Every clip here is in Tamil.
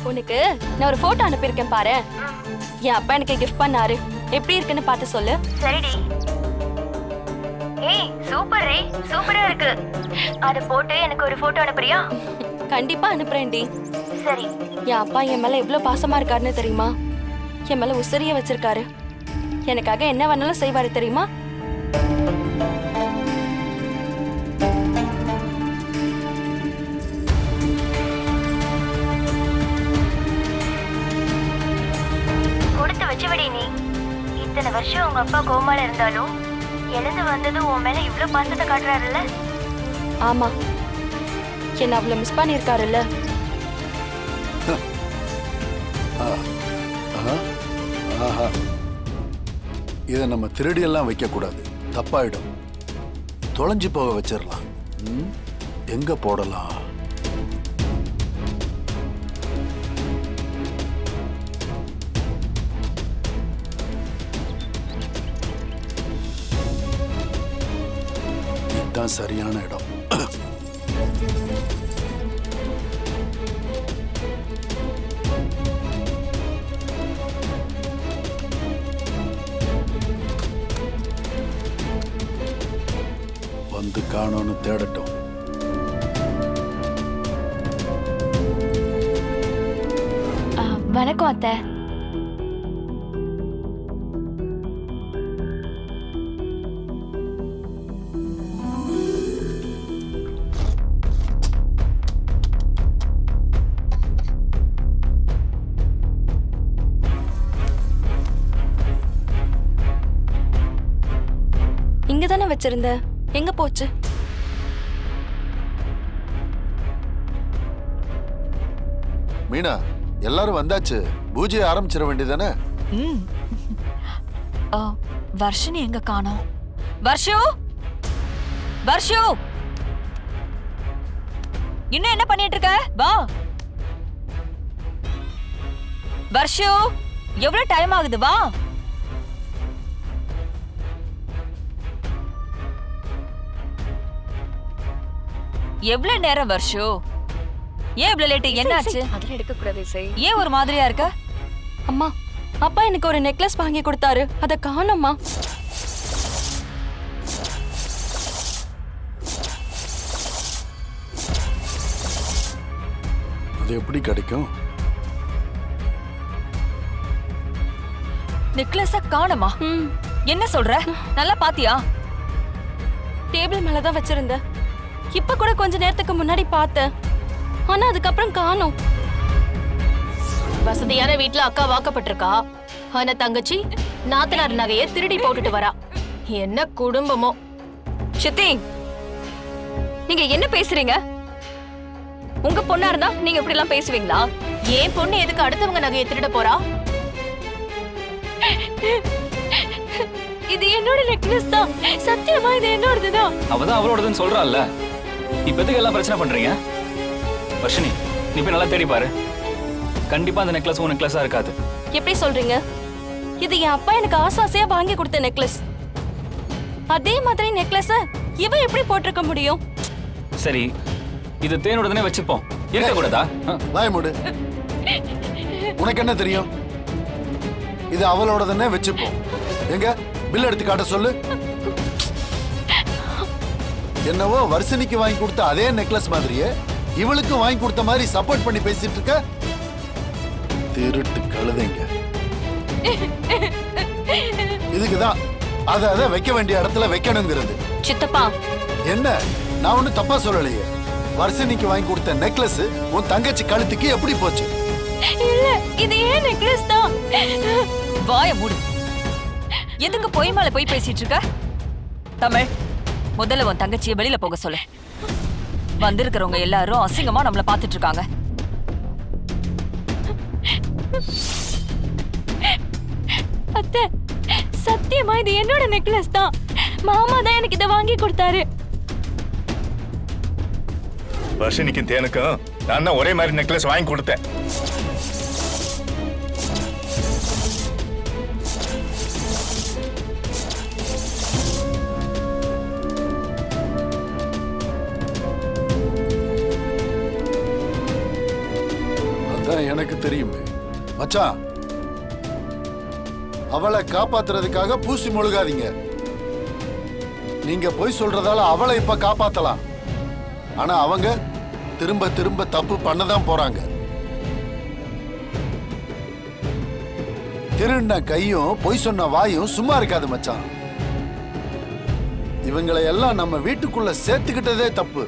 உனக்கு நான் ஒரு போட்டோ அனுப்பியிருக்கேன் பாரு. என் அப்பா எனக்கு கிஃப்ட் பண்ணாரு. எப்படி இருக்குன்னு பார்த்து சொல்லு. சரிடி. ஏய் சூப்பர் ரே, சூப்பரா இருக்கு. அத போட்டு எனக்கு ஒரு போட்டோ அனுப்புறியா? கண்டிப்பா அனுப்புறேன்டி. சரி. என் அப்பா என் மேல எவ்வளவு பாசமா இருக்காருன்னு தெரியுமா? என் மேல உசரிய வச்சிருக்காரு. எனக்காக என்ன வேணாலும் செய்வாரு தெரியுமா? கொடுத்து வச்சுவிடி நீ. இத்தனை வருஷம் உங்க அப்பா கோமால இருந்தாலும் எழுந்து வந்ததும் உன் மேல இவ்ளோ பாசத்தை காட்டுறாருல்ல? ஆமா, என்ன அவ்வளவு மிஸ் பண்ணிருக்காருல்ல. இதை நம்ம திருடியெல்லாம் வைக்க கூடாது, தப்பாயிடும். தொலைஞ்சு போக வச்சிடலாம். எங்க போடலாம்? இதுதான் சரியான இடம். வந்து காணோன்னு தேடட்டும். வணக்கம் அத்தை. இங்கதானே வச்சிருந்த, எங்க போச்சு? மீனா, எல்லாரும் வந்தாச்சு. பூஜையை ஆரம்பிச்சிட வேண்டியதானே? வர்ஷினி எங்க காணோம்? வர்ஷு, வர்ஷு, இன்னும் என்ன பண்ணிட்டு இருக்க? வா வர்ஷு, எவ்வளவு டைம் ஆகுது? வா. எவ்வளவு நேரம் வர்ஷு? ஏன் இவ்வளவு லேட்? என்னாச்சு? அதெல்லாம் எடுக்க கூடாது இசை. ஏன் ஒரு மாதிரியா இருக்க? அம்மா, அப்பா எனக்கு ஒரு நெக்லஸ் வாங்கி கொடுத்தாரு, அத காணோம்மா. அது எப்படி கிடைக்கும்? நெக்லஸ காணோமா? என்ன சொல்ற? நல்லா பாத்தியா? டேபிள் மேலதான் வச்சிருந்த. இப்ப கூட கொஞ்ச நேரத்துக்கு முன்னாடி பார்த்தேன், ஆனா அதுக்கப்புறம் காணோம். வசதியான வீட்ல அக்கா வாக்கப்பட்டிருக்கா, ஆனா தங்கச்சி நாத்தனார் நகையை திருடி போட்டுட்டு வரா. என்ன குடும்பமோ. சித்தி, நீங்க என்ன பேசுறீங்க? உங்க பொண்ணா இருந்தா நீங்க இப்படி எல்லாம் பேசுவீங்களா? ஏன் பொண்ணு எதுக்கு அடுத்தவங்க நகையை திருட போறா? இது என்னோட நெக்லஸ் தான், சத்தியமா இது என்னோடதுதான். அவதான் அவளோடதுன்னு சொல்றாள்ல, இப்ப எதுக்கு எல்லாம் பிரச்சனை பண்றீங்க? வர்ஷினி, நீ போய் நல்லா தேடி பாரு. கண்டிப்பா அந்த நெக்லஸ் உன் நெக்லஸா இருக்காது. எப்படி சொல்றீங்க? இது என் அப்பா எனக்கு ஆசாசையா வாங்கி கொடுத்த நெக்லஸ். அதே மாதிரி நெக்லஸ இவ எப்படி போட்டிருக்க முடியும்? சரி, இது தேனோடதானே வச்சுப்போம், இருக்க கூடாதா? வாய மூடு. உனக்கு என்ன தெரியும்? இது அவளோடதானே வச்சுப்போம். எங்க பில் எடுத்து காட்ட சொல்லு. என்னவோ வர்ஷினிக்கு வாங்கி கொடுத்த அதே நெக்லஸ் மாதிரியே இவளுக்கு வாங்கி கொடுத்த மாதிரி சப்போர்ட் பண்ணி பேசிட்டு இருக்க. திருட்டு கழுதைங்க. இதுக்குதான் அத வைக்க வேண்டிய இடத்துல வைக்கணுங்கிறது. சித்தப்பா, என்ன, நான் ஒண்ணு தப்பா சொல்லலையே. வர்ஷினிக்கு வாங்கி கொடுத்த நெக்லஸ் உன் தங்கச்சி கழுத்துக்கு எப்படி போச்சு? இல்ல, இது ஏன் நெக்லஸ் தான். வாய மூடு. எதுக்கு பொய் மேல போய் பேசிட்டு இருக்க? தமிழ், முதல்ல உன் தங்கச்சியை வெளியில போக சொல்லு. வந்திருக்கிறவங்க எல்லாரும் அசிங்கமா நம்மள பாத்துட்டு இருக்காங்க. அத்தை, சத்தியமா இது என்னோட நெக்லஸ் தான். மாமா தான் எனக்கு இதை வாங்கி கொடுத்தாரு. வர்ஷினிக்கும் தேனுக்கும் நான் தான் ஒரே மாதிரி நெக்லஸ் வாங்கி கொடுத்தேன். எல்லாம் எனக்கு தெரியுமே மச்சான். அவளை காப்பாத்துறதுக்காக பூசி முழுகாதீங்க. நீங்க போய் சொல்றதால அவளை இப்ப காப்பாத்தலாம். ஆனா அவங்க திரும்ப திரும்ப தப்பு பண்ணதான் போறாங்க. திருண்ண கையும் பொய் சொன்ன வாயும் சும்மா இருக்காது மச்சான். இவங்களை எல்லாம் நம்ம வீட்டுக்குள்ள சேர்த்துக்கிட்டதே தப்பு.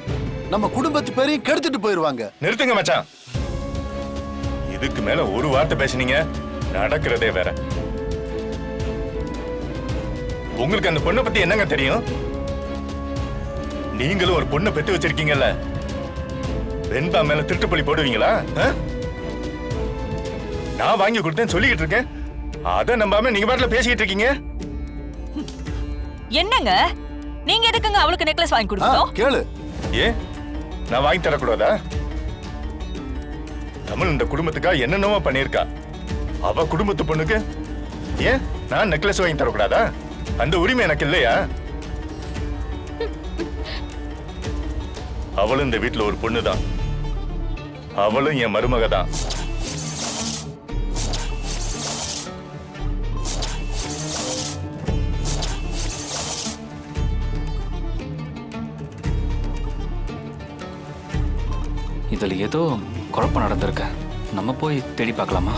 நம்ம குடும்பத்து பேரையும் கெடுத்துட்டு போயிருவாங்க. நிறுத்துங்க மச்சான். இதுக்கு மேல ஒரு வார்த்தை பேசுனீங்க நடக்கிறதே வேற. உங்களுக்கு அந்த பொண்ணை பத்தி என்னங்க தெரியும்? நீங்களும் ஒரு பொண்ணை பெத்து வச்சிருக்கீங்கல்ல, வெண்பா மேல திருட்டுப்பள்ளி போடுவீங்களா? நான் வாங்கி கொடுத்தேன்னு சொல்லிக்கிட்டு இருக்கேன், அத நம்பாம நீங்க பாட்டுல பேசிக்கிட்டு இருக்கீங்க. என்னங்க நீங்க எதுக்குங்க அவளுக்கு நெக்லஸ் வாங்கி கொடுத்தோம்? கேளு. ஏன் நான் வாங்கி தரக்கூடாதா? தமிழ் இந்த குடும்பத்துக்காக என்னென்னவோ பண்ணியிருக்கா. அவ குடும்பத்து பொண்ணுக்கு ஏன் நான் நெக்லஸ் வாங்கி தரக்கூடாதா? அந்த உரிமை எனக்கு இல்லையா? அவளும் இந்த வீட்டுல ஒரு பொண்ணுதான். அவளும் என் மருமக தான். இதுல ஏதோ குழப்பம் நடந்திருக்கு. நம்ம போய் தேடி பார்க்கலாமா?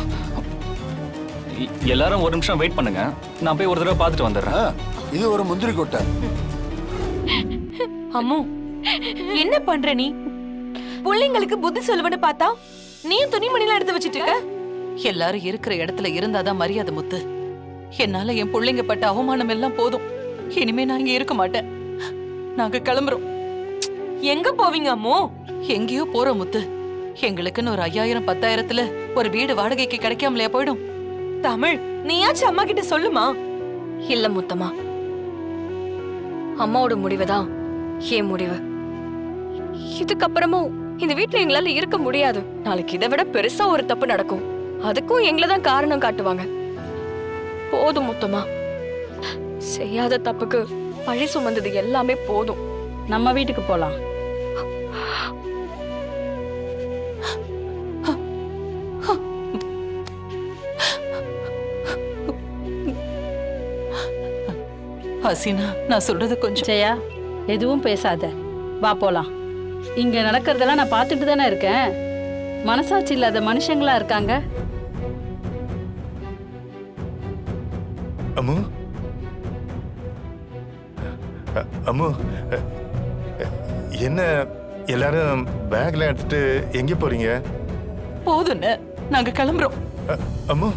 எல்லாரும் ஒரு நிமிஷம் வெயிட் பண்ணுங்க, நான் போய் ஒரு தடவை பார்த்துட்டு வந்துடுறேன். இது ஒரு முந்திரி கொட்டை. அம்மு என்ன பண்ற நீ? பிள்ளைங்களுக்கு புத்தி சொல்லுவன்னு பார்த்தா நீ துணிமணிலாம் எடுத்து வச்சிட்டு இருக்க. எல்லாரும் இருக்கிற இடத்துல இருந்தாதான் மரியாதை முத்து. என்னால என் பிள்ளைங்க பட்ட அவமானம் எல்லாம் போதும். இனிமே நான் இங்க இருக்க மாட்டேன். நாங்க கிளம்புறோம். எங்க போவீங்க அம்மு? எங்கேயோ போறோம் முத்து. எங்களுக்குன்னு ஒரு 5000 10,000த்துல ஒரு வீடு வாடகைக்கு கிடைக்காமலையா போயிடும்? தமிழ், நீயாச்சும் அம்மா கிட்ட சொல்லுமா? இல்ல முத்தம்மா, அம்மாவோட முடிவுதான் என் முடிவு. இதுக்கப்புறமும் இந்த வீட்டுல எங்களால இருக்க முடியாது. நாளைக்கு இதை விட பெருசா ஒரு தப்பு நடக்கும், அதுக்கும் எங்களை தான் காரணம் காட்டுவாங்க. போதும் முத்தம்மா, செய்யாத தப்புக்கு பழி சுமந்தது எல்லாமே போதும். நம்ம வீட்டுக்கு போலாம். ஹசீனா, நான் சொல்றது கொஞ்சம். ஜெயா, எதுவும் பேசாத, வா போலாம். இங்க நடக்கிறதெல்லாம் நான் பார்த்துட்டு தானே இருக்கேன். மனசாட்சி இல்லாத மனுஷங்களா இருக்காங்க. அம்மு, அம்மு, என்ன எல்லாரும் பேக்ல எடுத்துட்டு எங்க போறீங்க? போதும்னு நாங்க கிளம்புறோம். அம்மு